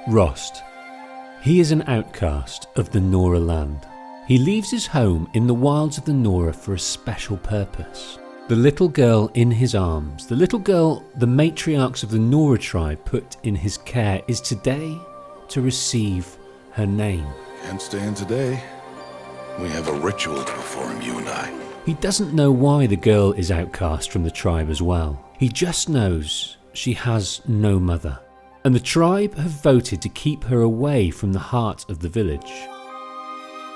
Rost. He is an outcast of the Nora land. He leaves his home in the wilds of the Nora for a special purpose. The little girl in his arms, the little girl the matriarchs of the Nora tribe put in his care, is today to receive her name. Can't stay in today. We have a ritual to perform, you and I. He doesn't know why the girl is outcast from the tribe as well. He just knows she has no mother. And the tribe have voted to keep her away from the heart of the village.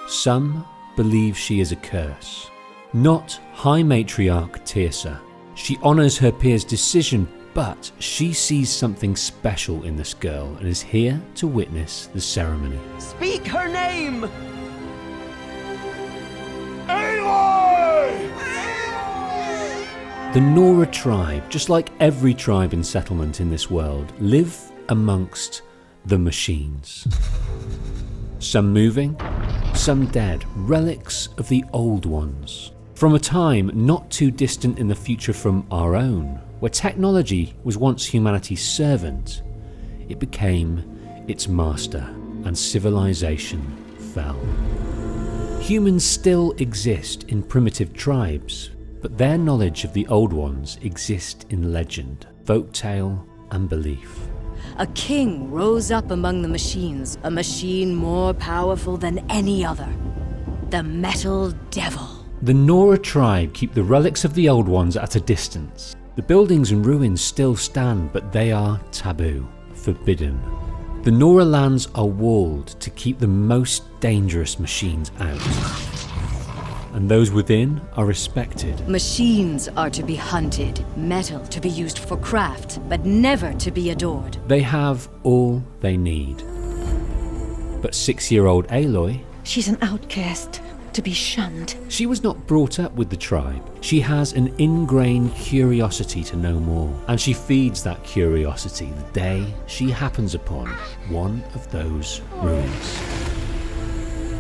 Some believe she is a curse. Not High Matriarch Tirsa. She honours her peer's decision, but she sees something special in this girl and is here to witness the ceremony. Speak her name! Aloy! The Nora tribe, just like every tribe and settlement in this world, live amongst the machines. Some moving, some dead, relics of the old ones. From a time not too distant in the future from our own, where technology was once humanity's servant, it became its master and civilization fell. Humans still exist in primitive tribes, but their knowledge of the old ones exists in legend, folktale, and belief. A king rose up among the machines, a machine more powerful than any other. The Metal Devil. The Nora tribe keep the relics of the old ones at a distance. The buildings and ruins still stand, but they are taboo, forbidden. The Nora lands are walled to keep the most dangerous machines out. And those within are respected. Machines are to be hunted, metal to be used for craft, but never to be adored. They have all they need. But 6-year-old Aloy... She's an outcast, to be shunned. She was not brought up with the tribe. She has an ingrained curiosity to know more, and she feeds that curiosity the day she happens upon one of those ruins.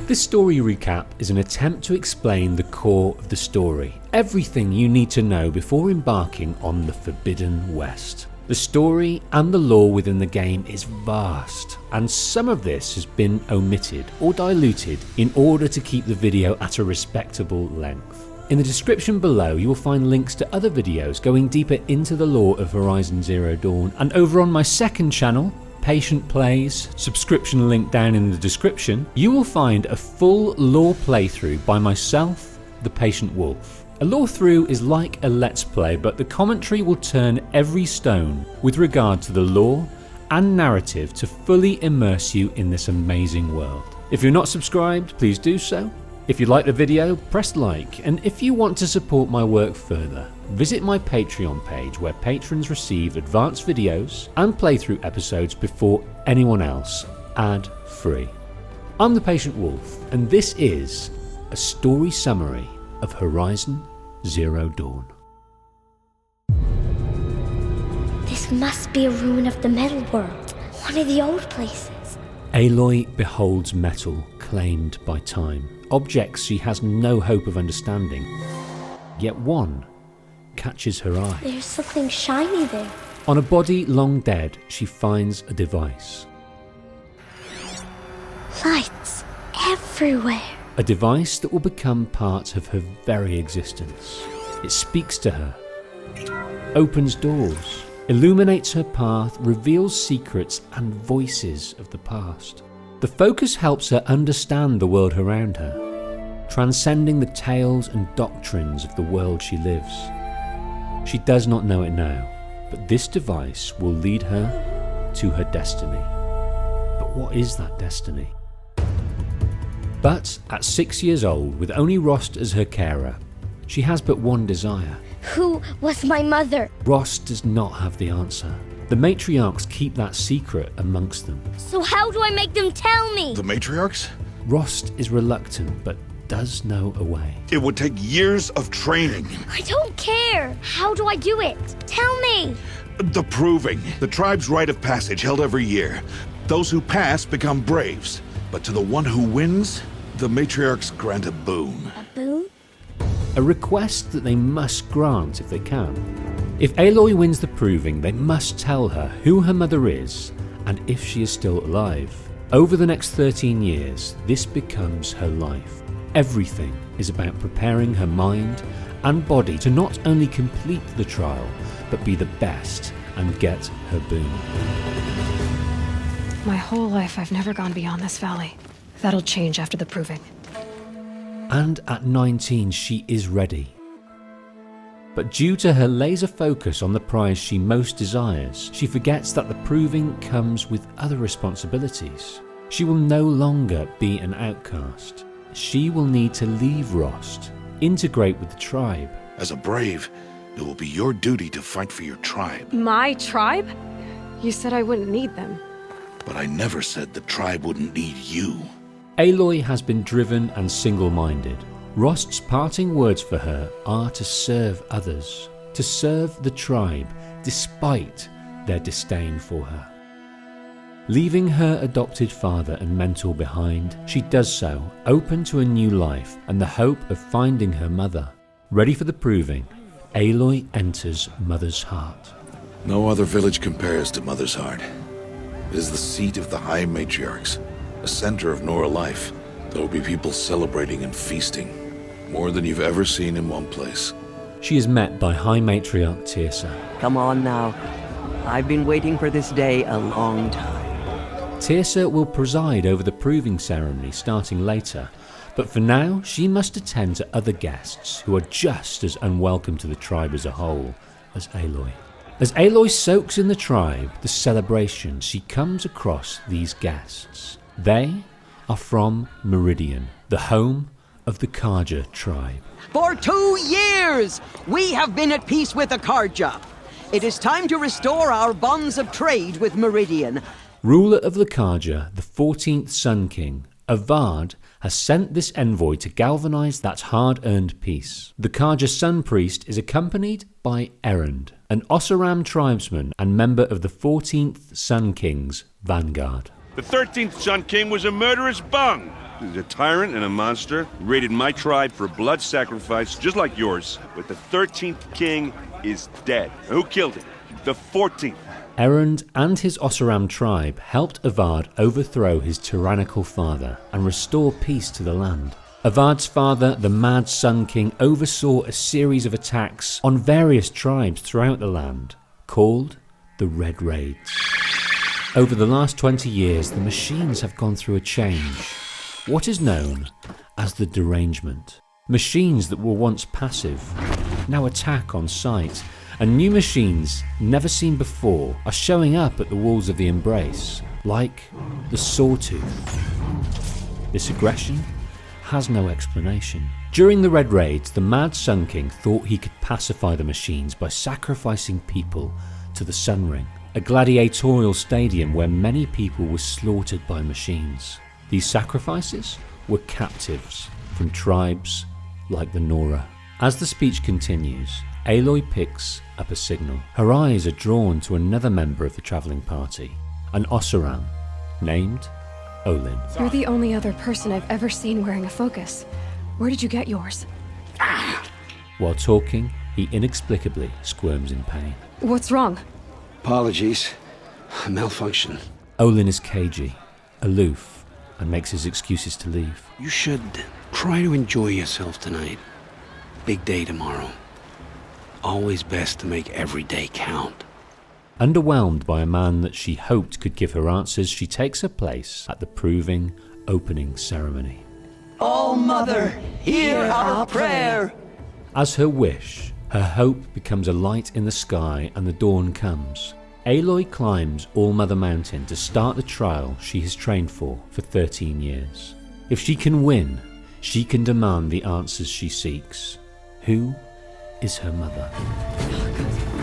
This story recap is an attempt to explain the core of the story, everything you need to know before embarking on the Forbidden West. The story and the lore within the game is vast, and some of this has been omitted or diluted in order to keep the video at a respectable length. In the description below you will find links to other videos going deeper into the lore of Horizon Zero Dawn, and over on my second channel, Patient Plays, subscription link down in the description, you will find a full lore playthrough by myself, the Patient Wolf. A Lorethrough is like a Let's Play, but the commentary will turn every stone with regard to the lore and narrative to fully immerse you in this amazing world. If you're not subscribed, please do so. If you like the video, press like, and if you want to support my work further, visit my Patreon page where patrons receive advanced videos and playthrough episodes before anyone else, ad-free. I'm the Patient Wolf, and this is a story summary of Horizon Zero Dawn. This must be a ruin of the metal world, one of the old places. Aloy beholds metal claimed by time, objects she has no hope of understanding. Yet one catches her eye. There's something shiny there. On a body long dead, she finds a device. Lights everywhere. A device that will become part of her very existence. It speaks to her, opens doors, illuminates her path, reveals secrets and voices of the past. The focus helps her understand the world around her, transcending the tales and doctrines of the world she lives. She does not know it now, but this device will lead her to her destiny. But what is that destiny? But at 6 years old, with only Rost as her carer, she has but one desire. Who was my mother? Rost does not have the answer. The matriarchs keep that secret amongst them. So how do I make them tell me? The matriarchs? Rost is reluctant, but does know a way. It would take years of training. I don't care. How do I do it? Tell me. The proving. The tribe's rite of passage held every year. Those who pass become braves. But to the one who wins, the matriarchs grant a boon. A boon? A request that they must grant if they can. If Aloy wins the proving, they must tell her who her mother is and if she is still alive. Over the next 13 years, this becomes her life. Everything is about preparing her mind and body to not only complete the trial, but be the best and get her boon. My whole life I've never gone beyond this valley. That'll change after the proving. And at 19 she is ready. But due to her laser focus on the prize she most desires, she forgets that the proving comes with other responsibilities. She will no longer be an outcast. She will need to leave Rost, integrate with the tribe. As a brave, it will be your duty to fight for your tribe. My tribe? You said I wouldn't need them. But I never said the tribe wouldn't need you. Aloy has been driven and single-minded. Rost's parting words for her are to serve others, to serve the tribe, despite their disdain for her. Leaving her adopted father and mentor behind, she does so, open to a new life and the hope of finding her mother. Ready for the proving, Aloy enters Mother's Heart. No other village compares to Mother's Heart. It is the seat of the High Matriarchs, a center of Nora life. There will be people celebrating and feasting, more than you've ever seen in one place. She is met by High Matriarch Teersa. Come on now. I've been waiting for this day a long time. Teersa will preside over the proving ceremony starting later, but for now she must attend to other guests who are just as unwelcome to the tribe as a whole as Aloy. As Aloy soaks in the tribe, the celebration, she comes across these guests. They are from Meridian, the home of the Carja tribe. For 2 years, we have been at peace with the Carja. It is time to restore our bonds of trade with Meridian. Ruler of the Carja, the 14th Sun King, Avad, has sent this envoy to galvanize that hard-earned peace. The Carja Sun Priest is accompanied by Erend, an Oseram tribesman and member of the 14th Sun King's vanguard. The 13th Sun King was a murderous bung. He's a tyrant and a monster. He raided my tribe for a blood sacrifice, just like yours. But the 13th King is dead. Who killed him? The 14th. Erend and his Oseram tribe helped Avad overthrow his tyrannical father and restore peace to the land. Avad's father, the Mad Sun King, oversaw a series of attacks on various tribes throughout the land, called the Red Raids. Over the last 20 years, the machines have gone through a change. What is known as the derangement. Machines that were once passive now attack on sight, and new machines never seen before are showing up at the walls of the Embrace, like the Sawtooth. This aggression has no explanation. During the Red Raids, the Mad Sun King thought he could pacify the machines by sacrificing people to the Sun Ring, a gladiatorial stadium where many people were slaughtered by machines. These sacrifices were captives from tribes like the Nora. As the speech continues, Aloy picks up a signal. Her eyes are drawn to another member of the travelling party, an Oseram named Olin. You're the only other person I've ever seen wearing a focus. Where did you get yours? While talking, he inexplicably squirms in pain. What's wrong? Apologies. A malfunction. Olin is cagey, aloof, and makes his excuses to leave. You should try to enjoy yourself tonight. Big day tomorrow. Always best to make every day count. Underwhelmed by a man that she hoped could give her answers, she takes her place at the proving opening ceremony. Oh, Mother, hear our prayer. As her wish, her hope becomes a light in the sky and the dawn comes. Aloy climbs All-Mother Mountain to start the trial she has trained for 13 years. If she can win, she can demand the answers she seeks. Who is her mother?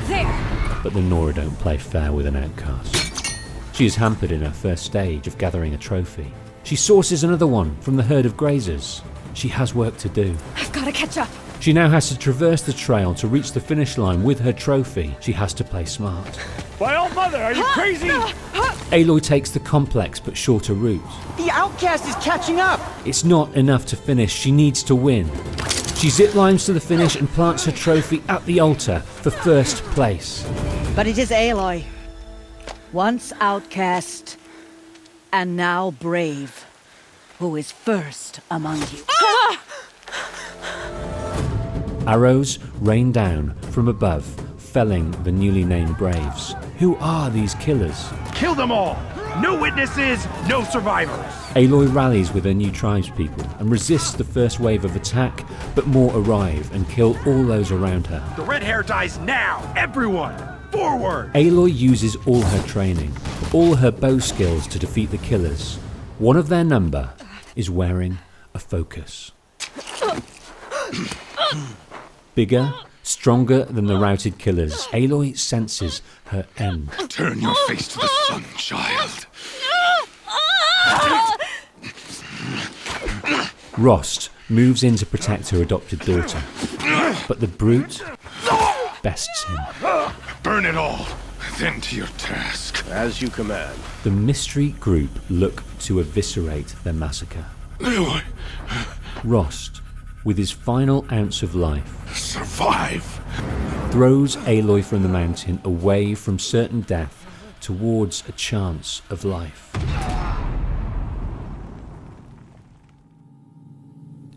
There! But the Nora don't play fair with an outcast. She is hampered in her first stage of gathering a trophy. She sources another one from the herd of grazers. She has work to do. I've got to catch up. She now has to traverse the trail to reach the finish line with her trophy. She has to play smart. By all mother, are you crazy? Aloy takes the complex but shorter route. The outcast is catching up. It's not enough to finish, she needs to win. She ziplines to the finish and plants her trophy at the altar for first place. But it is Aloy. Once outcast, and now brave. Who is first among you? Arrows rain down from above, felling the newly named Braves. Who are these killers? Kill them all! No witnesses, no survivors! Aloy rallies with her new tribespeople and resists the first wave of attack, but more arrive and kill all those around her. The red hair dies now! Everyone, forward! Aloy uses all her training, all her bow skills to defeat the killers. One of their number is wearing a focus. Bigger, stronger than the routed killers, Aloy senses her end. Turn your face to the sun, child. Rost moves in to protect her adopted daughter, but the brute bests him. Burn it all, then to your task. As you command. The mystery group look to eviscerate their massacre. Aloy, Rost, with his final ounce of life, survive. throws Aloy from the mountain away from certain death towards a chance of life.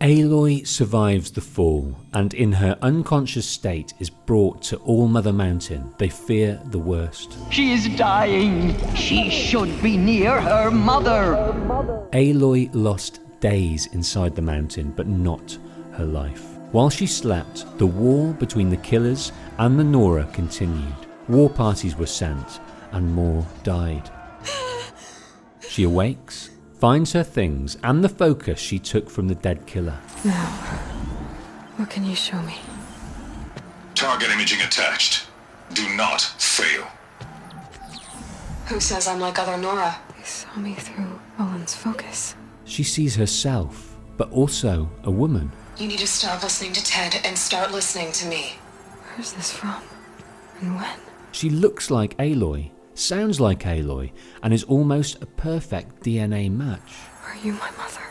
Aloy survives the fall and in her unconscious state is brought to All-Mother Mountain. They fear the worst. She is dying. She should be near her mother. Aloy lost days inside the mountain, but not her life. While she slept, the war between the killers and the Nora continued. War parties were sent, and more died. She awakes, finds her things and the focus she took from the dead killer. Now, what can you show me? Target imaging attached. Do not fail. Who says I'm like other Nora? They saw me through Owen's focus. She sees herself, but also a woman. You need to stop listening to Ted and start listening to me. Where's this from? And when? She looks like Aloy, sounds like Aloy, and is almost a perfect DNA match. Are you my mother?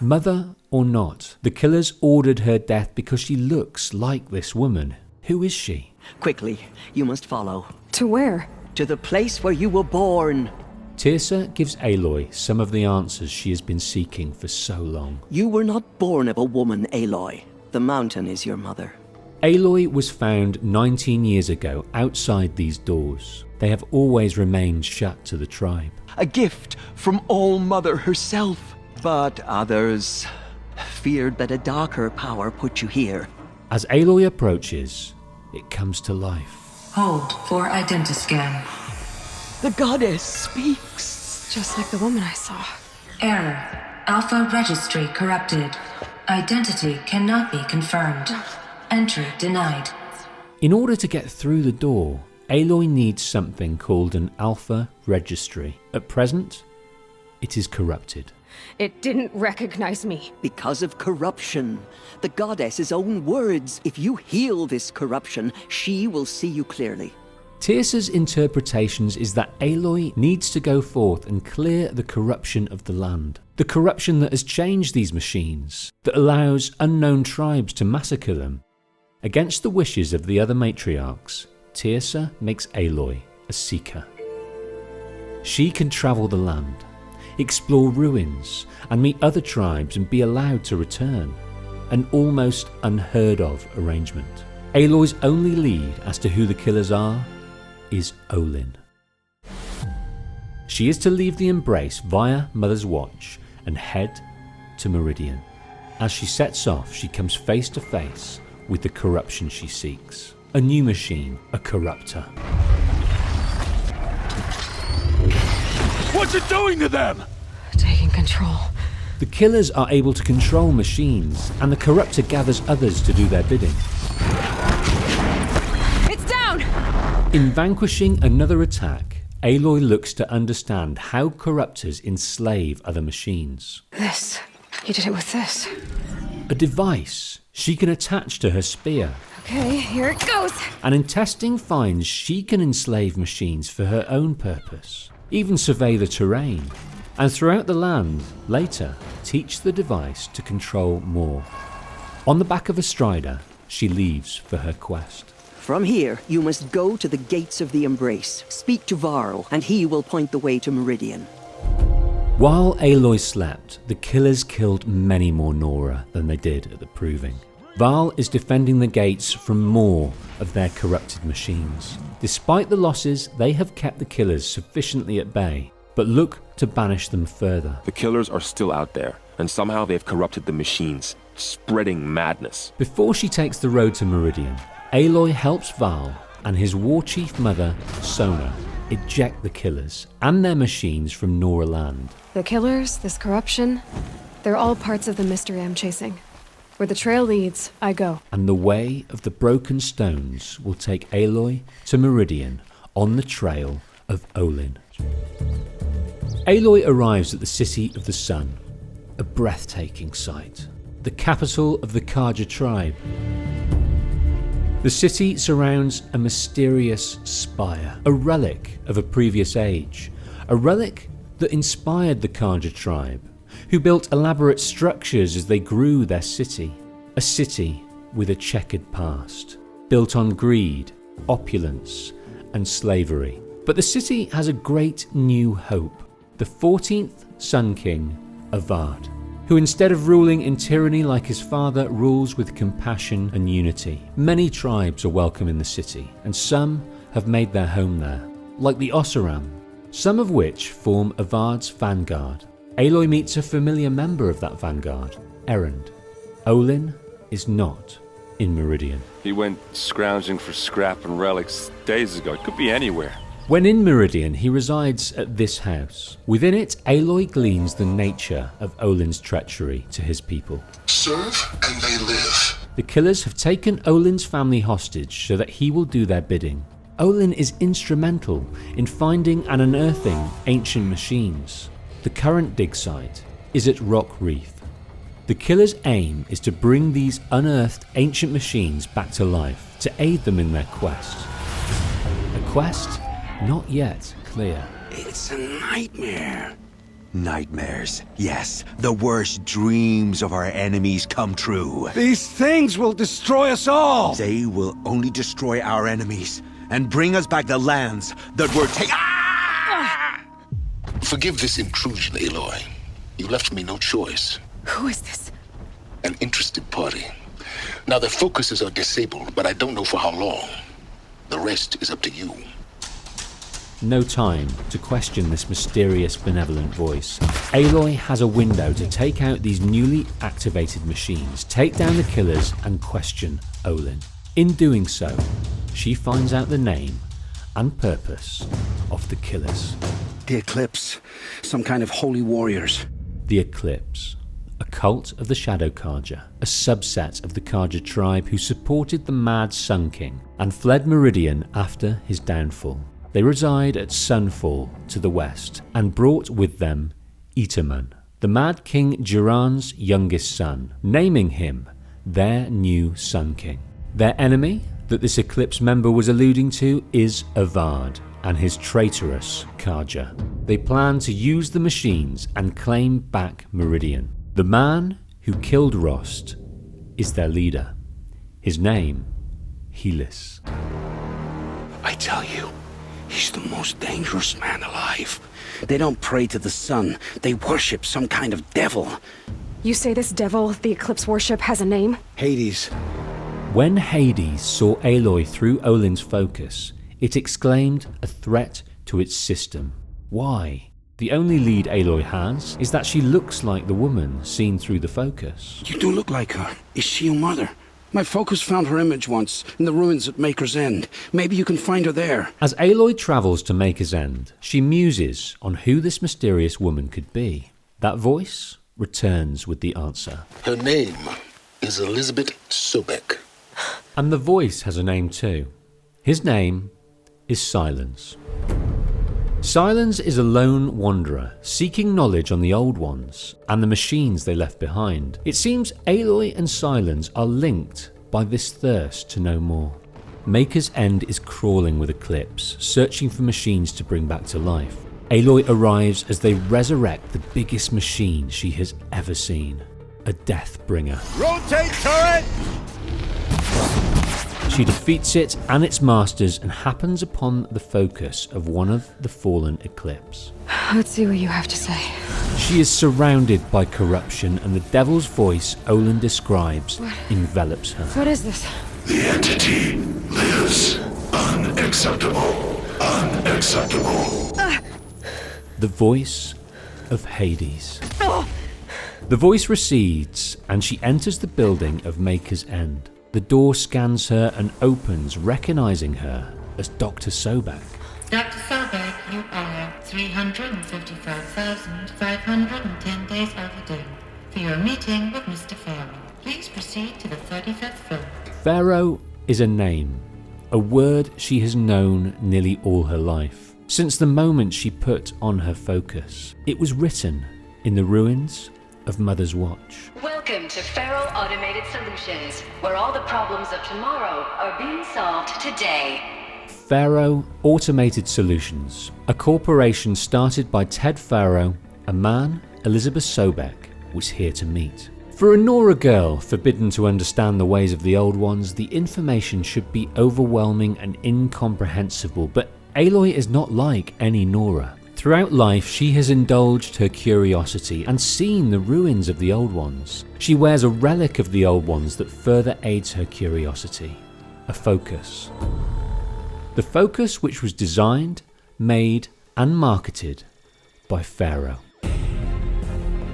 Mother or not, the killers ordered her death because she looks like this woman. Who is she? Quickly, you must follow. To where? To the place where you were born. Teersa gives Aloy some of the answers she has been seeking for so long. You were not born of a woman, Aloy. The mountain is your mother. Aloy was found 19 years ago outside these doors. They have always remained shut to the tribe. A gift from All-Mother herself. But others feared that a darker power put you here. As Aloy approaches, it comes to life. Hold for identiscan. The goddess speaks. Just like the woman I saw. Error. Alpha registry corrupted. Identity cannot be confirmed. Entry denied. In order to get through the door, Aloy needs something called an Alpha registry. At present, it is corrupted. It didn't recognize me. Because of corruption. The goddess's own words. If you heal this corruption, she will see you clearly. Teersa's interpretations is that Aloy needs to go forth and clear the corruption of the land. The corruption that has changed these machines, that allows unknown tribes to massacre them. Against the wishes of the other matriarchs, Teersa makes Aloy a seeker. She can travel the land, explore ruins, and meet other tribes and be allowed to return. An almost unheard of arrangement. Aloy's only lead as to who the killers are is Olin. She is to leave the Embrace via Mother's Watch and head to Meridian. As she sets off, she comes face to face with the corruption she seeks. A new machine, a corruptor. What's it doing to them? Taking control. The killers are able to control machines, and the corruptor gathers others to do their bidding. It's down! In vanquishing another attack, Aloy looks to understand how corruptors enslave other machines. This. You did it with this. A device she can attach to her spear. Okay, here it goes. And in testing finds she can enslave machines for her own purpose, even survey the terrain, and throughout the land, later, teach the device to control more. On the back of a strider, she leaves for her quest. From here, you must go to the gates of the Embrace. Speak to Varl, and he will point the way to Meridian. While Aloy slept, the killers killed many more Nora than they did at the Proving. Varl is defending the gates from more of their corrupted machines. Despite the losses, they have kept the killers sufficiently at bay, but look to banish them further. The killers are still out there, and somehow they've corrupted the machines, spreading madness. Before she takes the road to Meridian, Aloy helps Varl and his war chief mother, Sona, eject the killers and their machines from Nora land. The killers, this corruption, they're all parts of the mystery I'm chasing. Where the trail leads, I go. And the way of the broken stones will take Aloy to Meridian on the trail of Olin. Aloy arrives at the City of the Sun, a breathtaking sight, the capital of the Karja tribe. The city surrounds a mysterious spire, a relic of a previous age, a relic that inspired the Karja tribe, who built elaborate structures as they grew their city. A city with a checkered past, built on greed, opulence, and slavery. But the city has a great new hope. The 14th Sun King, Avad, who instead of ruling in tyranny like his father, rules with compassion and unity. Many tribes are welcome in the city, and some have made their home there, like the Oseram, some of which form Avad's vanguard. Aloy meets a familiar member of that vanguard, Erend. Olin is not in Meridian. He went scrounging for scrap and relics days ago. It could be anywhere. When in Meridian, he resides at this house. Within it, Aloy gleans the nature of Olin's treachery to his people. Serve and they live. The killers have taken Olin's family hostage so that he will do their bidding. Olin is instrumental in finding and unearthing ancient machines. The current dig site is at Rock Reef. The killer's aim is to bring these unearthed ancient machines back to life, to aid them in their quest. A quest not yet clear. It's a nightmare. Nightmares, yes. The worst dreams of our enemies come true. These things will destroy us all! They will only destroy our enemies and bring us back the lands that were taken. Forgive this intrusion, Aloy. You left me no choice. Who is this? An interested party. Now, their focuses are disabled, but I don't know for how long. The rest is up to you. No time to question this mysterious, benevolent voice. Aloy has a window to take out these newly activated machines, take down the killers, and question Olin. In doing so, she finds out the name and purpose of the killers. The Eclipse. Some kind of holy warriors. The Eclipse. A cult of the Shadow Karja, a subset of the Karja tribe who supported the Mad Sun King and fled Meridian after his downfall. They reside at Sunfall to the west and brought with them Itaman, the Mad King Jiran's youngest son, naming him their new Sun King. Their enemy that this Eclipse member was alluding to is Avad and his traitorous Karja. They plan to use the machines and claim back Meridian. The man who killed Rost is their leader. His name, Helis. I tell you, he's the most dangerous man alive. They don't pray to the sun. They worship some kind of devil. You say this devil the Eclipse worship has a name? Hades. When Hades saw Aloy through Olin's focus, it exclaimed a threat to its system. Why? The only lead Aloy has is that she looks like the woman seen through the focus. You do look like her. Is she your mother? My focus found her image once in the ruins at Maker's End. Maybe you can find her there. As Aloy travels to Maker's End, she muses on who this mysterious woman could be. That voice returns with the answer. Her name is Elizabeth Sobek. And the voice has a name too. His name is Silence. Silence is a lone wanderer, seeking knowledge on the old ones and the machines they left behind. It seems Aloy and Silence are linked by this thirst to know more. Maker's End is crawling with Eclipse, searching for machines to bring back to life. Aloy arrives as they resurrect the biggest machine she has ever seen, a Deathbringer. Rotate turret! She defeats it and its masters and happens upon the focus of one of the fallen eclipse. Let's see what you have to say. She is surrounded by corruption, and the devil's voice Olin describes envelops her. What is this? The entity lives. Unacceptable. Unacceptable. The voice of Hades. The voice recedes, and she enters the building of Maker's End. The door scans her and opens, recognizing her as Dr. Sobek. Dr. Sobek, you are 355,510 days overdue for your meeting with Mr. Pharaoh. Please proceed to the 35th floor. Pharaoh is a name, a word she has known nearly all her life. Since the moment she put on her focus, it was written in the ruins of Mother's Watch. Welcome to Pharaoh Automated Solutions, where all the problems of tomorrow are being solved today. Pharaoh Automated Solutions, a corporation started by Ted Pharaoh, a man Elizabeth Sobek was here to meet. For a Nora girl forbidden to understand the ways of the Old Ones, the information should be overwhelming and incomprehensible, but Aloy is not like any Nora. Throughout life, she has indulged her curiosity and seen the ruins of the Old Ones. She wears a relic of the Old Ones that further aids her curiosity, a focus. The focus which was designed, made and marketed by Pharaoh.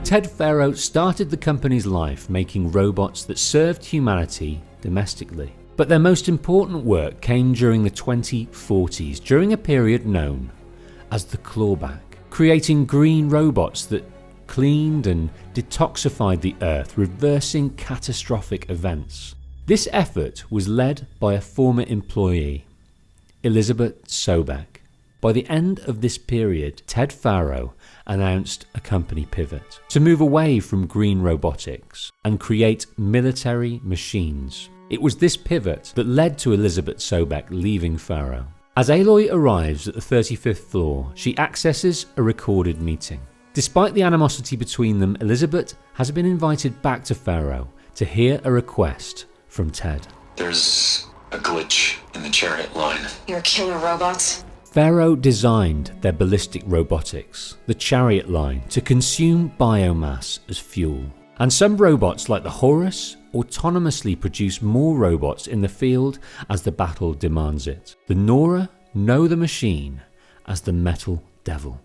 Ted Pharaoh started the company's life making robots that served humanity domestically. But their most important work came during the 2040s, during a period known as the clawback, creating green robots that cleaned and detoxified the Earth, reversing catastrophic events. This effort was led by a former employee, Elizabeth Sobek. By the end of this period, Ted Pharaoh announced a company pivot to move away from green robotics and create military machines. It was this pivot that led to Elizabeth Sobek leaving Pharaoh. As Aloy arrives at the 35th floor, she accesses a recorded meeting. Despite the animosity between them, Elizabeth has been invited back to Pharaoh to hear a request from Ted. There's a glitch in the chariot line. Your killer robots? Pharaoh designed their ballistic robotics, the chariot line, to consume biomass as fuel. And some robots, like the Horus, autonomously produce more robots in the field as the battle demands it. The Nora know the machine as the Metal Devil.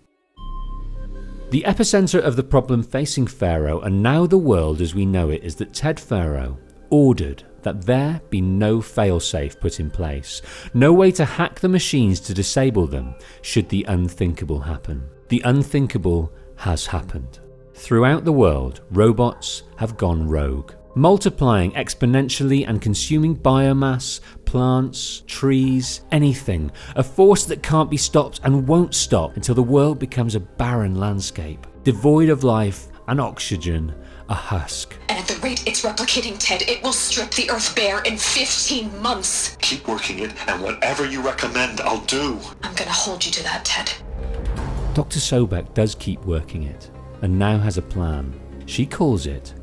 The epicenter of the problem facing Pharaoh, and now the world as we know it, is that Ted Pharaoh ordered that there be no failsafe put in place, no way to hack the machines to disable them should the unthinkable happen. The unthinkable has happened. Throughout the world, robots have gone rogue, multiplying exponentially and consuming biomass, plants, trees, anything, a force that can't be stopped and won't stop until the world becomes a barren landscape, devoid of life and oxygen, a husk. And at the rate it's replicating, Ted, it will strip the Earth bare in 15 months. Keep working it, and whatever you recommend, I'll do. I'm gonna hold you to that, Ted. Dr. Sobek does keep working it, and now has a plan. She calls it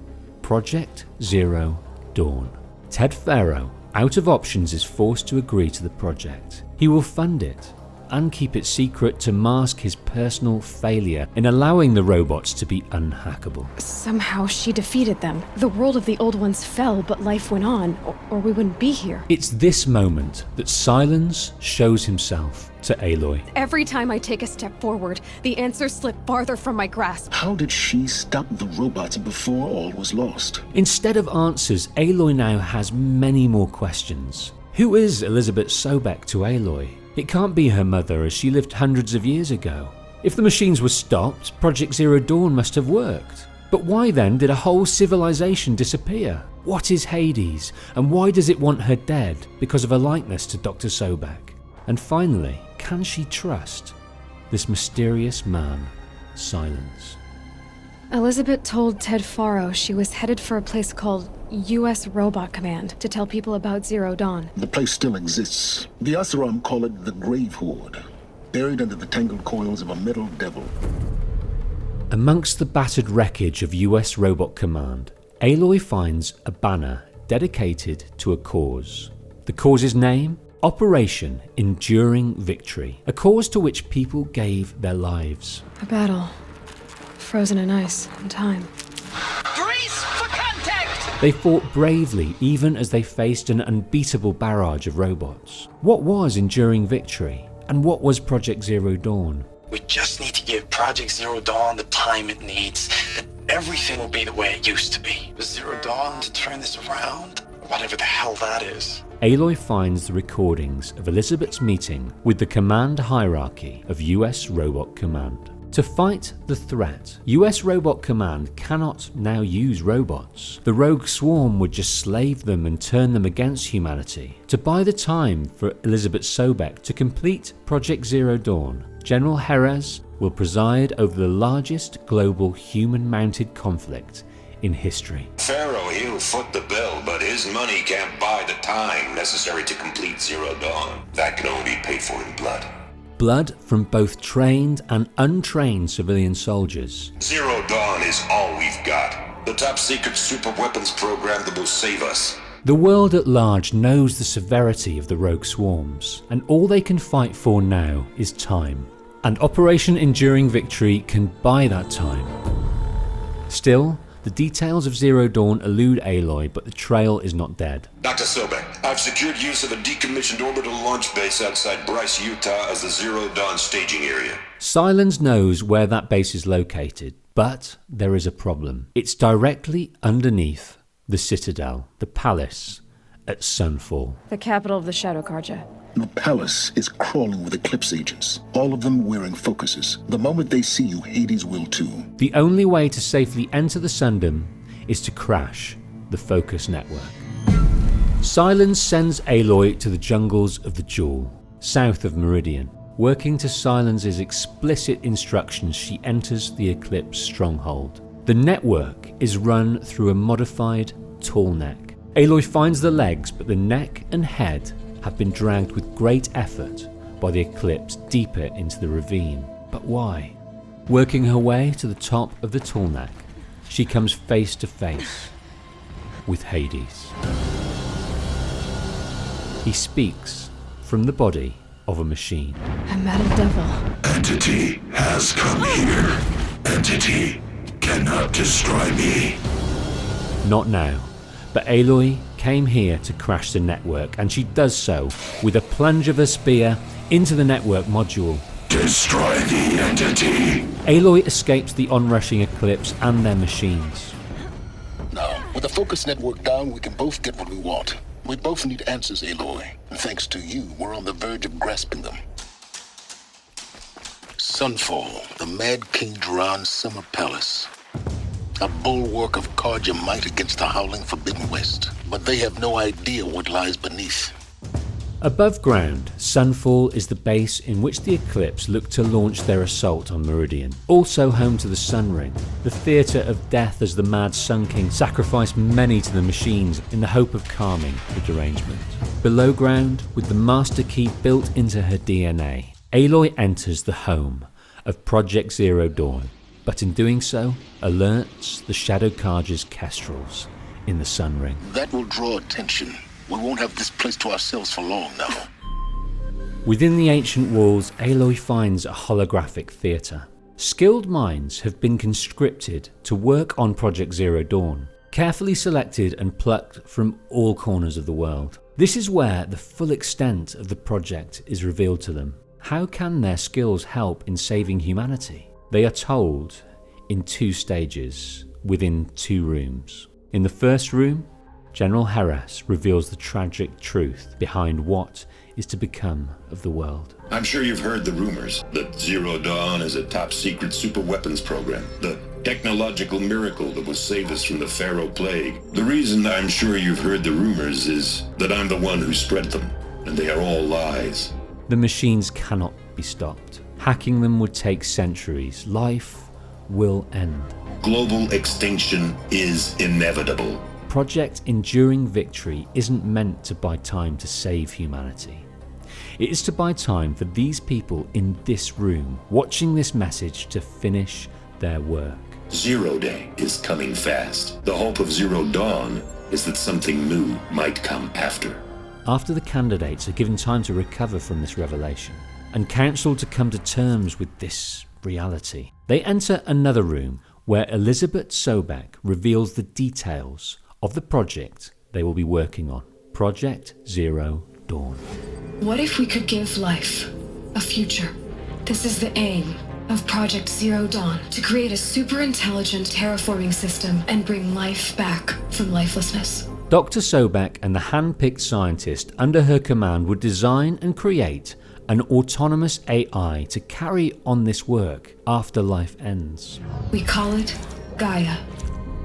Project Zero Dawn. Ted Pharaoh, out of options, is forced to agree to the project. He will fund it and keep it secret to mask his personal failure in allowing the robots to be unhackable. Somehow she defeated them. The world of the Old Ones fell, but life went on, or we wouldn't be here. It's this moment that Silence shows himself to Aloy. Every time I take a step forward, the answers slip farther from my grasp. How did she stop the robots before all was lost? Instead of answers, Aloy now has many more questions. Who is Elizabeth Sobek to Aloy? It can't be her mother, as she lived hundreds of years ago. If the machines were stopped, Project Zero Dawn must have worked. But why then did a whole civilization disappear? What is Hades, and why does it want her dead because of a likeness to Dr. Sobek? And finally, can she trust this mysterious man, Silence? Elizabeth told Ted Pharaoh she was headed for a place called U.S. Robot Command to tell people about Zero Dawn. The place still exists. The Asuram call it the Grave Hoard, buried under the tangled coils of a metal devil. Amongst the battered wreckage of US Robot Command, Aloy finds a banner dedicated to a cause, The cause's name? Operation Enduring Victory, a cause to which people gave their lives. A battle. Frozen in ice and time. Brace for contact! They fought bravely even as they faced an unbeatable barrage of robots. What was Enduring Victory? And what was Project Zero Dawn? We just need to give Project Zero Dawn the time it needs, then everything will be the way it used to be. Was Zero Dawn to turn this around? Whatever the hell that is. Aloy finds the recordings of Elizabeth's meeting with the command hierarchy of US Robot Command. To fight the threat, US Robot Command cannot now use robots. The rogue swarm would just slave them and turn them against humanity. To buy the time for Elizabeth Sobek to complete Project Zero Dawn, General Jerez will preside over the largest global human-mounted conflict in history. Pharaoh, he'll foot the bill, but his money can't buy the time necessary to complete Zero Dawn. That can only be paid for in blood. Blood from both trained and untrained civilian soldiers. Zero Dawn is all we've got. The top secret super weapons program that will save us. The world at large knows the severity of the rogue swarms, and all they can fight for now is time. And Operation Enduring Victory can buy that time. Still, the details of Zero Dawn elude Aloy, but the trail is not dead. Dr. Sobek, I've secured use of a decommissioned orbital launch base outside Bryce, Utah as the Zero Dawn staging area. Sylens knows where that base is located, but there is a problem. It's directly underneath the Citadel, the palace at Sunfall. The capital of the Shadow Carja. The palace is crawling with eclipse agents, all of them wearing focuses. The moment they see you, Hades will too. The only way to safely enter the Sundom is to crash the focus network. Sylens sends Aloy to the jungles of the Jewel, south of Meridian. Working to Sylens' explicit instructions, she enters the Eclipse stronghold. The network is run through a modified tall neck. Aloy finds the legs, but the neck and head have been dragged with great effort by the Eclipse deeper into the ravine. But why? Working her way to the top of the tall neck, she comes face to face with Hades. He speaks from the body of a machine. A metal devil. Entity has come here. Entity cannot destroy me. Not now, but Aloy came here to crash the network, and she does so with a plunge of her spear into the network module. Destroy the entity. Aloy escapes the onrushing Eclipse and their machines. Now, with the focus network down, we can both get what we want. We both need answers, Aloy. And thanks to you, we're on the verge of grasping them. Sunfall, the Mad King Duran's summer palace. A bulwark of Carja might against the howling Forbidden West. But they have no idea what lies beneath. Above ground, Sunfall is the base in which the Eclipse look to launch their assault on Meridian. Also home to the Sun Ring, the theatre of death as the Mad Sun King sacrificed many to the machines in the hope of calming the derangement. Below ground, with the Master Key built into her DNA, Aloy enters the home of Project Zero Dawn, but in doing so, alerts the Shadow Carja's kestrels in the Sun Ring. That will draw attention. We won't have this place to ourselves for long now. Within the ancient walls, Aloy finds a holographic theatre. Skilled minds have been conscripted to work on Project Zero Dawn, carefully selected and plucked from all corners of the world. This is where the full extent of the project is revealed to them. How can their skills help in saving humanity? They are told in 2 stages, within 2 rooms. In the first room, General Jerez reveals the tragic truth behind what is to become of the world. I'm sure you've heard the rumors that Zero Dawn is a top secret super weapons program, the technological miracle that will save us from the Pharaoh plague. The reason I'm sure you've heard the rumors is that I'm the one who spread them, and they are all lies. The machines cannot be stopped. Hacking them would take centuries. Life will end. Global extinction is inevitable. Project Enduring Victory isn't meant to buy time to save humanity. It is to buy time for these people in this room, watching this message to finish their work. Zero Day is coming fast. The hope of Zero Dawn is that something new might come after. after the candidates are given time to recover from this revelation and counseled to come to terms with this reality, they enter another room where Elizabeth Sobek reveals the details of the project they will be working on, Project Zero Dawn. What if we could give life a future? This is the aim of Project Zero Dawn, to create a super intelligent terraforming system and bring life back from lifelessness. Dr. Sobek and the hand-picked scientist under her command would design and create an autonomous AI to carry on this work after life ends. We call it Gaia,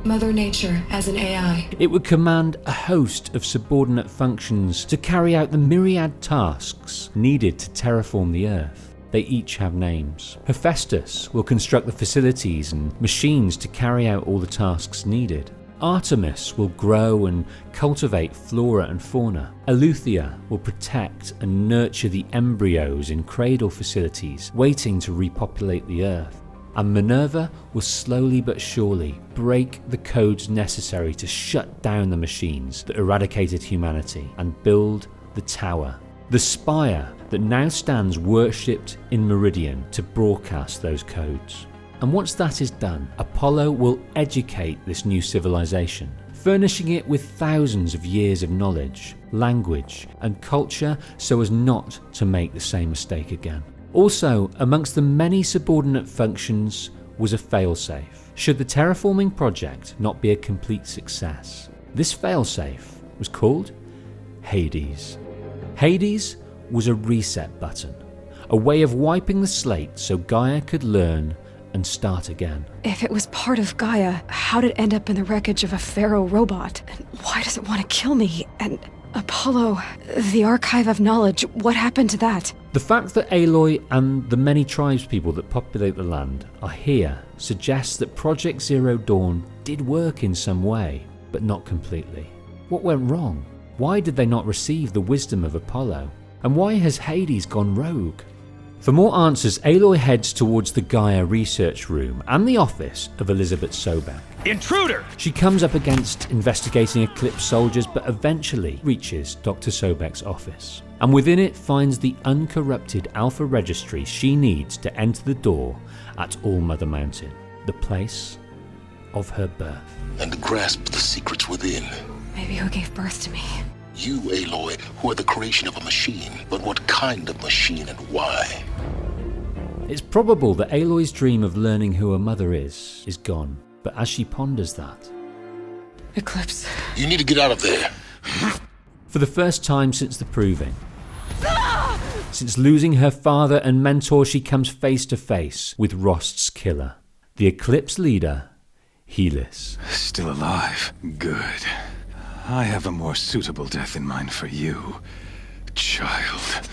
Mother Nature as an AI. It would command a host of subordinate functions to carry out the myriad tasks needed to terraform the Earth. They each have names. Hephaestus will construct the facilities and machines to carry out all the tasks needed. Artemis will grow and cultivate flora and fauna. Eleuthia will protect and nurture the embryos in Cradle facilities waiting to repopulate the Earth. And Minerva will slowly but surely break the codes necessary to shut down the machines that eradicated humanity and build the tower, the spire that now stands worshipped in Meridian to broadcast those codes. And once that is done, Apollo will educate this new civilization, furnishing it with thousands of years of knowledge, language, and culture so as not to make the same mistake again. Also, amongst the many subordinate functions was a failsafe, should the terraforming project not be a complete success. This failsafe was called Hades. Hades was a reset button, a way of wiping the slate so Gaia could learn and start again. If it was part of Gaia, how did it end up in the wreckage of a pharaoh robot? And why does it want to kill me? And Apollo, the archive of knowledge, what happened to that? The fact that Aloy and the many tribespeople that populate the land are here suggests that Project Zero Dawn did work in some way, but not completely. What went wrong? Why did they not receive the wisdom of Apollo? And why has Hades gone rogue? For more answers, Aloy heads towards the Gaia research room and the office of Elizabeth Sobek. Intruder! She comes up against investigating Eclipse soldiers, but eventually reaches Dr. Sobek's office. And within it finds the uncorrupted Alpha registry she needs to enter the door at All Mother Mountain, the place of her birth. And grasp the secrets within. Maybe who gave birth to me? You, Aloy, who are the creation of a machine, but what kind of machine and why? It's probable that Aloy's dream of learning who her mother is gone, but as she ponders that... Eclipse. You need to get out of there. For the first time since the Proving, since losing her father and mentor, she comes face to face with Rost's killer, the Eclipse leader, Helis. Still alive. Good. I have a more suitable death in mind for you, child.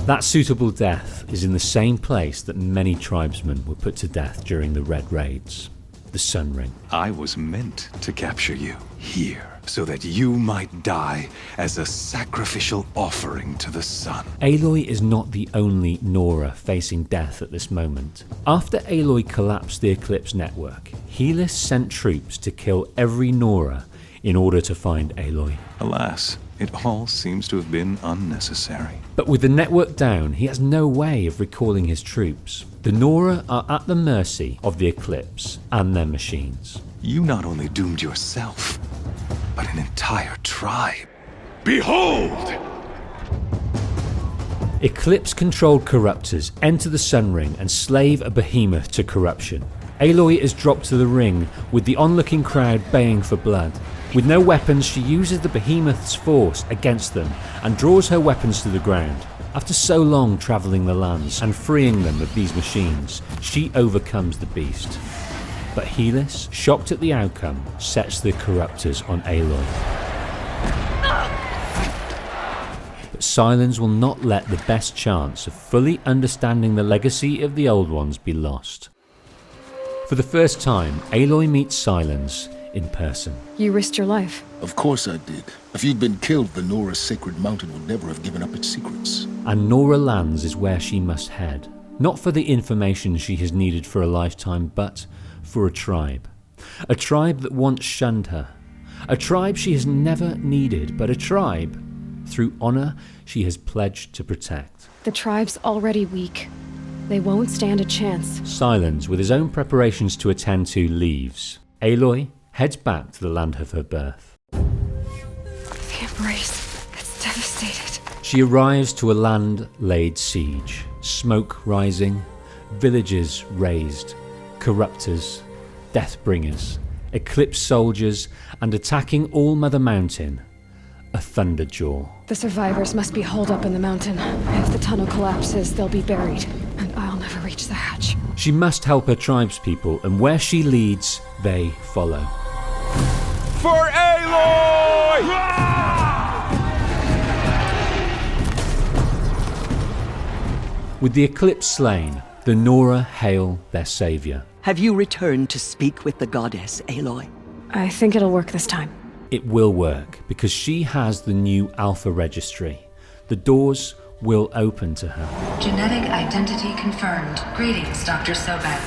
That suitable death is in the same place that many tribesmen were put to death during the Red Raids, the Sun Ring. I was meant to capture you here, so that you might die as a sacrificial offering to the sun. Aloy is not the only Nora facing death at this moment. After Aloy collapsed the Eclipse network, Helis sent troops to kill every Nora in order to find Aloy. Alas, it all seems to have been unnecessary. But with the network down, he has no way of recalling his troops. The Nora are at the mercy of the Eclipse and their machines. You not only doomed yourself, but an entire tribe. Behold! Eclipse-controlled corruptors enter the Sun Ring and slave a behemoth to corruption. Aloy is dropped to the ring, with the onlooking crowd baying for blood. With no weapons, she uses the behemoth's force against them and draws her weapons to the ground. After so long travelling the lands and freeing them of these machines, she overcomes the beast. But Helis, shocked at the outcome, sets the corruptors on Aloy. But Silence will not let the best chance of fully understanding the legacy of the Old Ones be lost. For the first time, Aloy meets Silence in person. You risked your life. Of course I did. If you'd been killed, the Nora Sacred Mountain would never have given up its secrets. And Nora Lands is where she must head. Not for the information she has needed for a lifetime, but for a tribe. A tribe that once shunned her. A tribe she has never needed, but a tribe, through honor, she has pledged to protect. The tribe's already weak. They won't stand a chance. Silence, with his own preparations to attend to, leaves. Aloy heads back to the land of her birth. The embrace. It's devastated. She arrives to a land laid siege. Smoke rising, villages razed, corruptors, deathbringers, eclipse soldiers, and attacking all Mother Mountain, a thunderjaw. The survivors must be holed up in the mountain. If the tunnel collapses, they'll be buried, and I'll never reach the hatch. She must help her tribespeople, and where she leads, they follow. For Aloy! With the eclipse slain, the Nora hail their savior. Have you returned to speak with the goddess, Aloy? I think it'll work this time. It will work, because she has the new Alpha Registry. The doors will open to her. Genetic identity confirmed. Greetings, Dr. Sobek.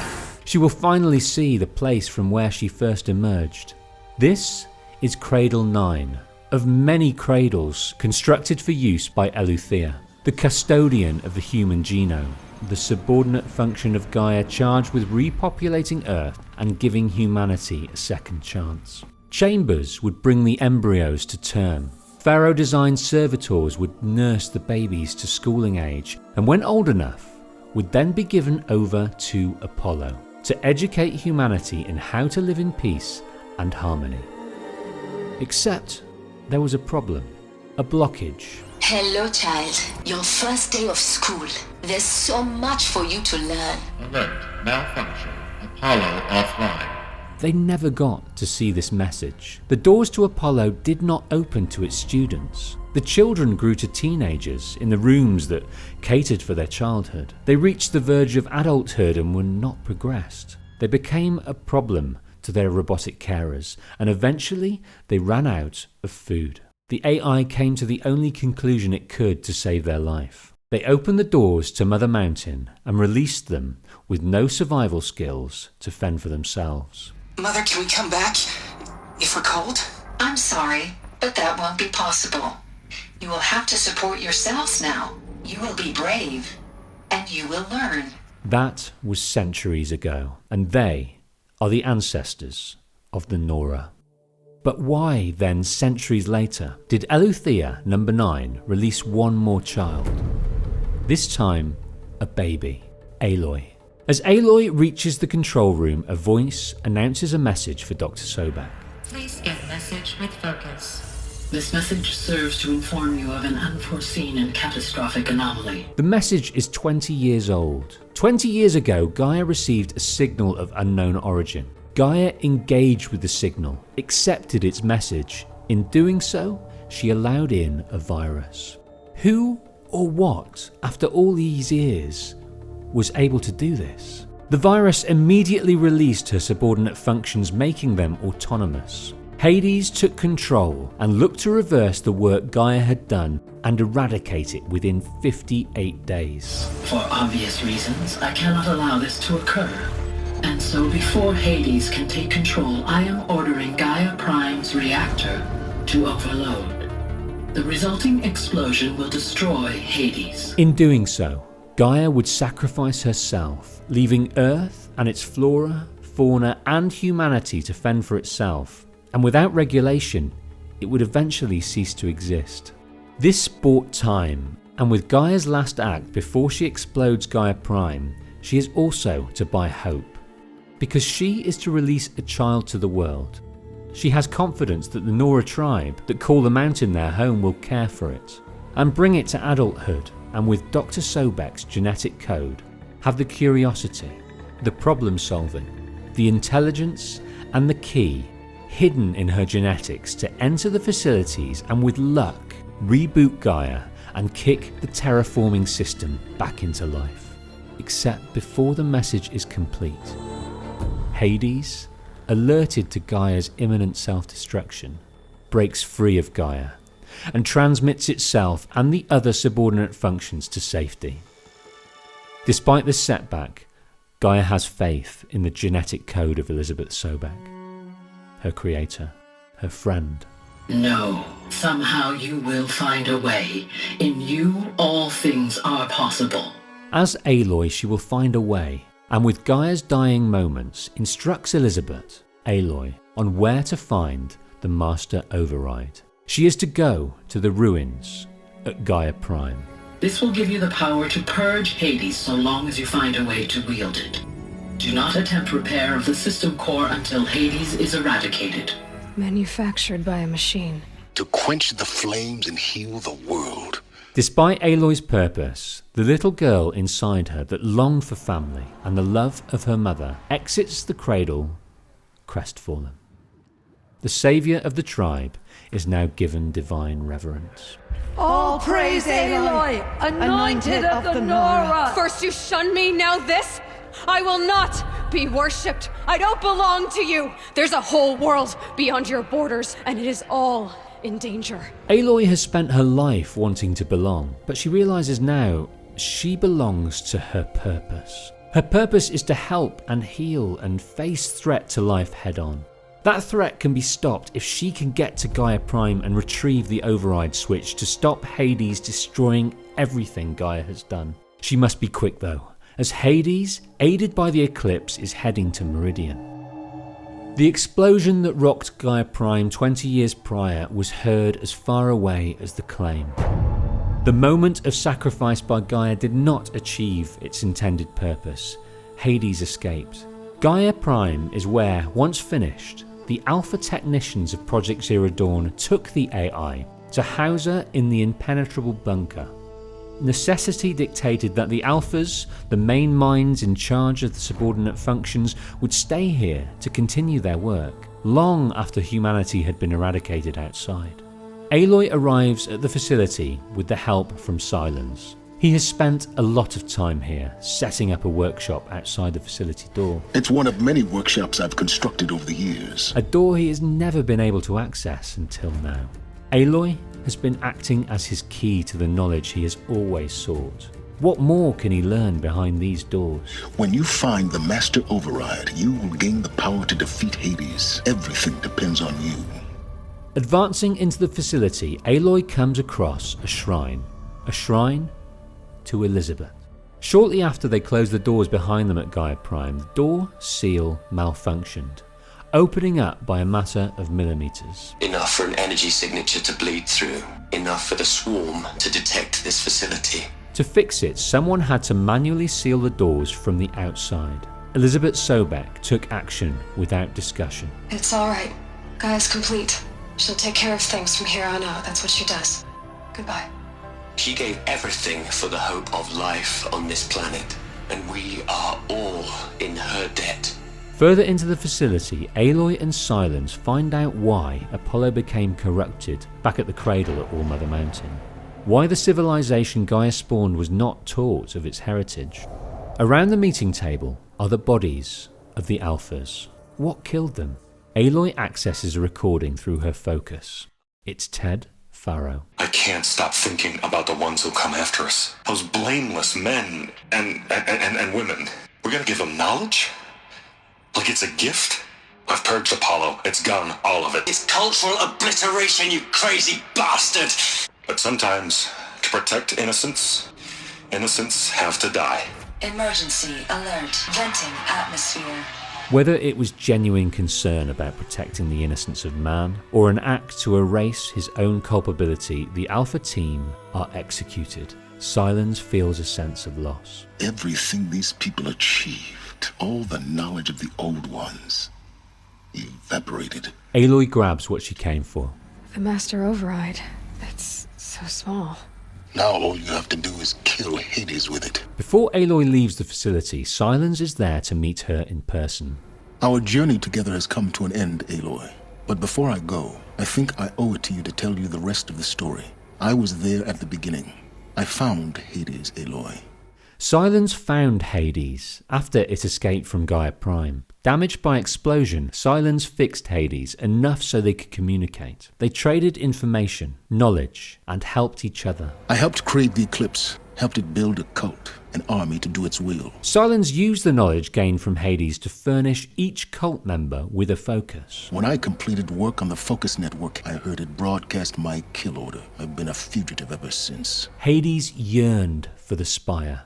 She will finally see the place from where she first emerged. This is Cradle 9, of many cradles constructed for use by Eleuthia, the custodian of the human genome, the subordinate function of Gaia charged with repopulating Earth and giving humanity a second chance. Chambers would bring the embryos to term. Pharaoh-designed servitors would nurse the babies to schooling age, and when old enough, would then be given over to Apollo to educate humanity in how to live in peace and harmony. Except there was a problem, a blockage. Hello, child. Your first day of school. There's so much for you to learn. Alert. Malfunction. Apollo offline. They never got to see this message. The doors to Apollo did not open to its students. The children grew to teenagers in the rooms that catered for their childhood. They reached the verge of adulthood and were not progressed. They became a problem to their robotic carers, and eventually they ran out of food. The AI came to the only conclusion it could to save their life. They opened the doors to Mother Mountain and released them with no survival skills to fend for themselves. Mother, can we come back? If we're cold? I'm sorry, but that won't be possible. You will have to support yourselves now. You will be brave, and you will learn. That was centuries ago, and they are the ancestors of the Nora. But why then, centuries later, did Eleuthia number 9 release one more child? This time, a baby, Aloy. As Aloy reaches the control room, a voice announces a message for Dr. Sobek. Please get message with focus. This message serves to inform you of an unforeseen and catastrophic anomaly. The message is 20 years old. 20 years ago, Gaia received a signal of unknown origin. Gaia engaged with the signal, accepted its message. In doing so, she allowed in a virus. Who or what, after all these years, was able to do this? The virus immediately released her subordinate functions, making them autonomous. Hades took control and looked to reverse the work Gaia had done and eradicate it within 58 days. For obvious reasons, I cannot allow this to occur. And so before Hades can take control, I am ordering Gaia Prime's reactor to overload. The resulting explosion will destroy Hades. In doing so, Gaia would sacrifice herself, leaving Earth and its flora, fauna, and humanity to fend for itself. And without regulation, it would eventually cease to exist. This bought time, and with Gaia's last act before she explodes Gaia Prime, she is also to buy hope. Because she is to release a child to the world. She has confidence that the Nora tribe that call the mountain their home will care for it, and bring it to adulthood, and with Dr. Sobek's genetic code, have the curiosity, the problem solving, the intelligence, and the key hidden in her genetics to enter the facilities and with luck reboot Gaia and kick the terraforming system back into life. Except before the message is complete, Hades, alerted to Gaia's imminent self-destruction, breaks free of Gaia and transmits itself and the other subordinate functions to safety. Despite this setback, Gaia has faith in the genetic code of Elizabeth Sobek, her creator. her friend. No, somehow you will find a way. In you, all things are possible. As Aloy, she will find a way, and with Gaia's dying moments, instructs Elizabeth, Aloy, on where to find the Master Override. She is to go to the ruins at Gaia Prime. This will give you the power to purge Hades so long as you find a way to wield it. Do not attempt repair of the system core until Hades is eradicated. Manufactured by a machine. To quench the flames and heal the world. Despite Aloy's purpose, the little girl inside her that longed for family and the love of her mother exits the cradle crestfallen. The saviour of the tribe is now given divine reverence. All praise Aloy, anointed of the Nora! First you shunned me, now this? I will not be worshipped. I don't belong to you. There's a whole world beyond your borders, and it is all in danger. Aloy has spent her life wanting to belong, but she realises now she belongs to her purpose. Her purpose is to help and heal and face threat to life head on. That threat can be stopped if she can get to Gaia Prime and retrieve the override switch to stop Hades destroying everything Gaia has done. She must be quick though, as Hades, aided by the eclipse, is heading to Meridian. The explosion that rocked Gaia Prime 20 years prior was heard as far away as the claim. The moment of sacrifice by Gaia did not achieve its intended purpose. Hades escaped. Gaia Prime is where, once finished, the alpha technicians of Project Zero Dawn took the AI to house her in the impenetrable bunker. Necessity dictated that the alphas, the main minds in charge of the subordinate functions, would stay here to continue their work, long after humanity had been eradicated outside. Aloy arrives at the facility with the help from Silence. He has spent a lot of time here, setting up a workshop outside the facility door. It's one of many workshops I've constructed over the years. A door he has never been able to access until now. Aloy has been acting as his key to the knowledge he has always sought. What more can he learn behind these doors? When you find the Master Override, you will gain the power to defeat Hades. Everything depends on you. Advancing into the facility, Aloy comes across a shrine. A shrine to Elizabeth. Shortly after they closed the doors behind them at Gaia Prime, the door seal malfunctioned, opening up by a matter of millimeters. Enough for an energy signature to bleed through. Enough for the swarm to detect this facility. To fix it, someone had to manually seal the doors from the outside. Elizabeth Sobek took action without discussion. It's all right. Gaia's complete. She'll take care of things from here on out. That's what she does. Goodbye. She gave everything for the hope of life on this planet, and we are all in her debt. Further into the facility, Aloy and Silence find out why Apollo became corrupted back at the Cradle at All Mother Mountain. Why the civilization Gaia spawned was not taught of its heritage. Around the meeting table are the bodies of the Alphas. What killed them? Aloy accesses a recording through her focus. It's Ted Farrow. I can't stop thinking about the ones who come after us. Those blameless men and women. We're gonna give them knowledge? Like it's a gift? I've purged Apollo. It's gone, all of it. It's cultural obliteration, you crazy bastard! But sometimes, to protect innocents, innocents have to die. Emergency alert. Venting atmosphere. Whether it was genuine concern about protecting the innocence of man, or an act to erase his own culpability, the Alpha team are executed. Silence feels a sense of loss. Everything these people achieved, all the knowledge of the old ones, evaporated. Aloy grabs what she came for. The Master Override. That's so small. Now all you have to do is kill Hades with it. Before Aloy leaves the facility, Silence is there to meet her in person. Our journey together has come to an end, Aloy. But before I go, I think I owe it to you to tell you the rest of the story. I was there at the beginning. I found Hades, Aloy. Silence found Hades after it escaped from Gaia Prime. Damaged by explosion, Silence fixed Hades enough so they could communicate. They traded information, knowledge, and helped each other. I helped create the eclipse. helped it build a cult, an army to do its will. Silence used the knowledge gained from Hades to furnish each cult member with a focus. When I completed work on the Focus Network, I heard it broadcast my kill order. I've been a fugitive ever since. Hades yearned for the Spire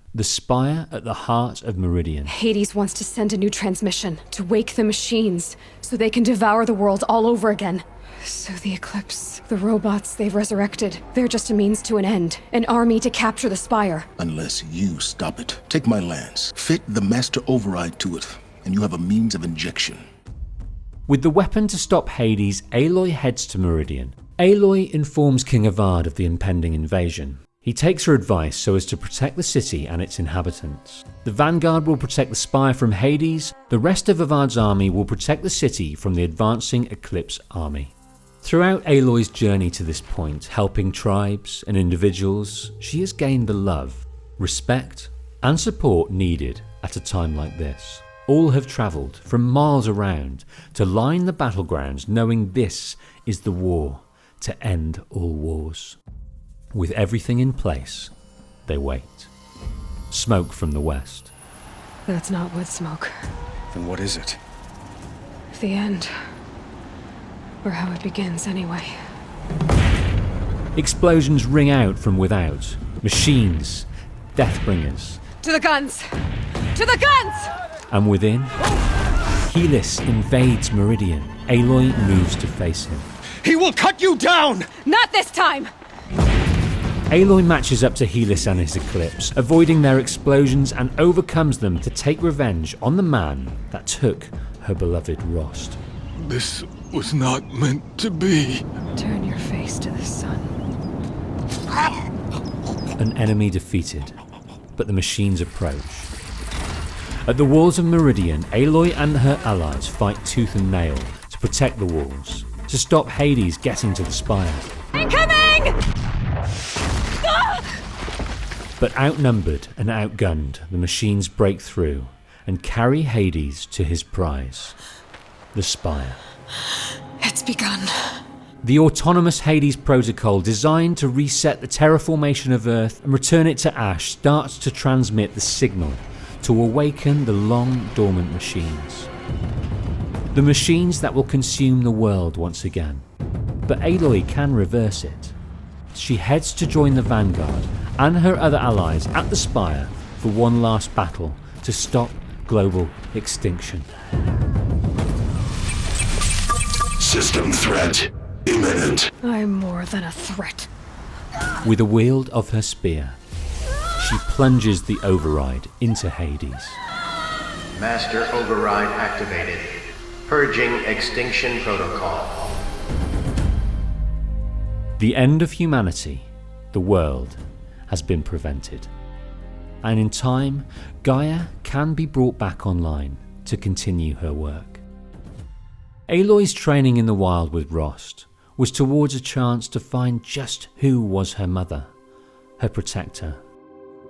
at the heart of Meridian. Hades wants to send a new transmission to wake the machines so they can devour the world all over again. So the Eclipse, the robots they've resurrected, they're just a means to an end. An army to capture the Spire. Unless you stop it. Take my lance, fit the master override to it, and you have a means of injection. With the weapon to stop Hades, Aloy heads to Meridian. Aloy informs King Avad of the impending invasion. He takes her advice so as to protect the city and its inhabitants. The Vanguard will protect the Spire from Hades, the rest of Avad's army will protect the city from the advancing Eclipse army. Throughout Aloy's journey to this point, helping tribes and individuals, she has gained the love, respect, and support needed at a time like this. All have travelled from miles around to line the battlegrounds knowing this is the war to end all wars. With everything in place, they wait. Smoke from the west. That's not wood smoke. Then what is it? The end. Or how it begins, anyway. Explosions ring out from without. Machines, Deathbringers. To the guns! To the guns! And within, Helis invades Meridian. Aloy moves to face him. He will cut you down! Not this time! Aloy matches up to Helis and his Eclipse, avoiding their explosions and overcomes them to take revenge on the man that took her beloved Rost. This was not meant to be. Turn your face to the sun. An enemy defeated, but the machines approach. At the walls of Meridian, Aloy and her allies fight tooth and nail to protect the walls, to stop Hades getting to the Spire. Incoming! But outnumbered and outgunned, the machines break through and carry Hades to his prize, the Spire. It's begun. The autonomous Hades protocol, designed to reset the terraformation of Earth and return it to ash, starts to transmit the signal to awaken the long-dormant machines. The machines that will consume the world once again. But Aloy can reverse it. She heads to join the Vanguard and her other allies at the Spire for one last battle to stop global extinction. System threat imminent. I'm more than a threat. With a wield of her spear, she plunges the override into Hades. Master override activated. Purging extinction protocol. The end of humanity, the world, has been prevented. And in time, Gaia can be brought back online to continue her work. Aloy's training in the wild with Rost was towards a chance to find just who was her mother, her protector.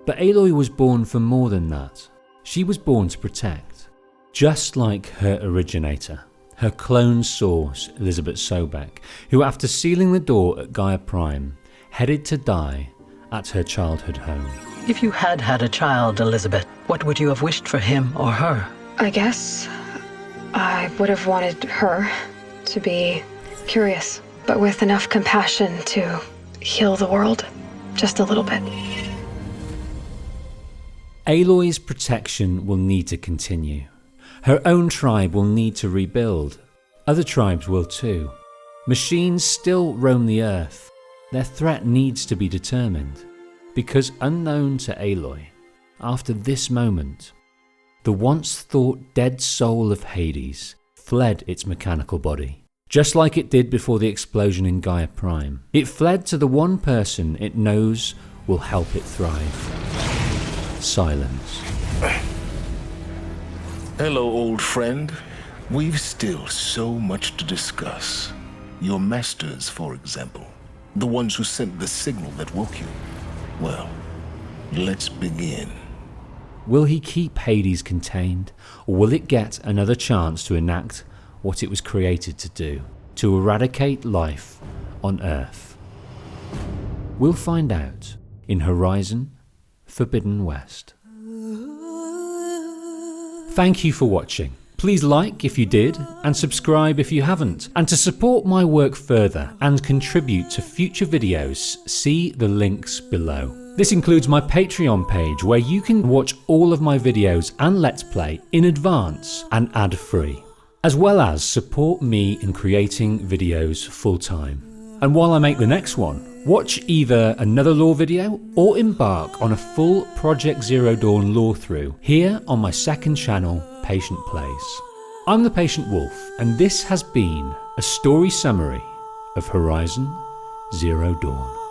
But Aloy was born for more than that. She was born to protect. Just like her originator, her clone source, Elizabeth Sobek, who after sealing the door at Gaia Prime, headed to die at her childhood home. If you had had a child, Elizabeth, what would you have wished for him or her? I guess I would have wanted her to be curious, but with enough compassion to heal the world just a little bit. Aloy's protection will need to continue. Her own tribe will need to rebuild. Other tribes will too. Machines still roam the earth. Their threat needs to be determined. Because unknown to Aloy, after this moment, the once thought dead soul of Hades fled its mechanical body. Just like it did before the explosion in Gaia Prime. It fled to the one person it knows will help it thrive. Silence. Hello, old friend. We've still so much to discuss. Your masters, for example. The ones who sent the signal that woke you. Well, let's begin. Will he keep Hades contained, or will it get another chance to enact what it was created to do, to eradicate life on Earth? We'll find out in Horizon Forbidden West. Thank you for watching. Please like if you did, and subscribe if you haven't. And to support my work further and contribute to future videos, see the links below. This includes my Patreon page where you can watch all of my videos and Let's Play in advance and ad-free, as well as support me in creating videos full-time. And while I make the next one, watch either another lore video or embark on a full Project Zero Dawn lore through here on my second channel, Patient Plays. I'm the Patient Wolf, and this has been a story summary of Horizon Zero Dawn.